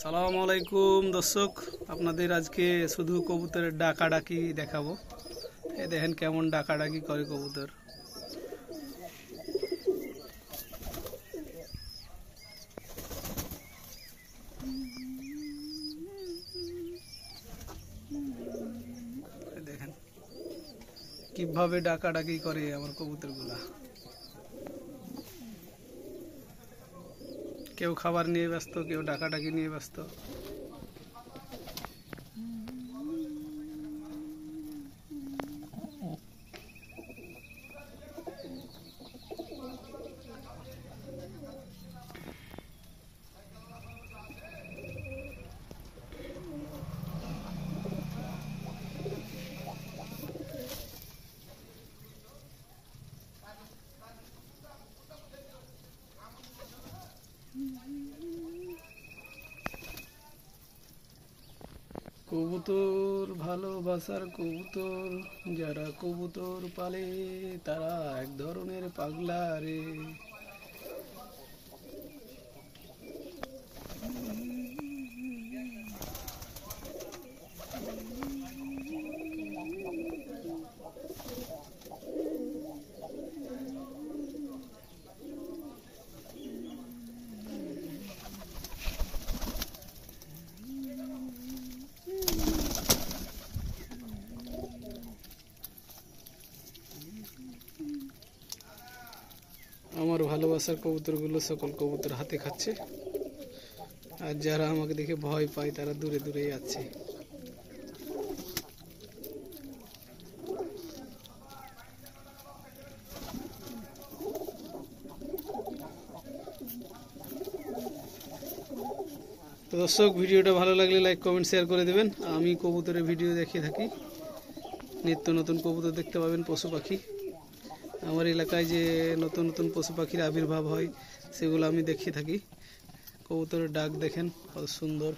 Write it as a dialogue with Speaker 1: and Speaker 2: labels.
Speaker 1: সালামু আলাইকুম দর্শক, আপনাদের আজকে শুধু কবুতরের ডাকাডাকি দেখাবো। দেখেন কেমন ডাকাডাকি করে কবুতর। দেখেন কিভাবে ডাকাডাকি করে আমার কবুতরগুলা। কেউ খাবার নিয়ে ব্যস্ত, কেউ ডাকাডাকি নিয়ে ব্যস্ত। কবুতর ভালোবাসার কবুতর, যারা কবুতর পালে তারা এক ধরনের পাগলা রে। আমার ভালোবাসার কবুতরগুলো সকল কবুতর হাতে খাচ্ছে, আর যারা আমাকে দেখে ভয় পায় তারা দূরে দূরে যাচ্ছে। তো দর্শক, ভিডিওটা ভালো লাগলে লাইক কমেন্ট শেয়ার করে দেবেন। আমি কবুতরের ভিডিও দেখিয়ে থাকি, নিত্য নতুন কবুতর দেখতে পাবেন, পশু পাখি। আমার এলাকায় যে নতুন নতুন পশু পাখির আবির্ভাব হয় সেগুলো আমি দেখিয়ে থাকি। কবুতরের ডাক দেখেন কত সুন্দর।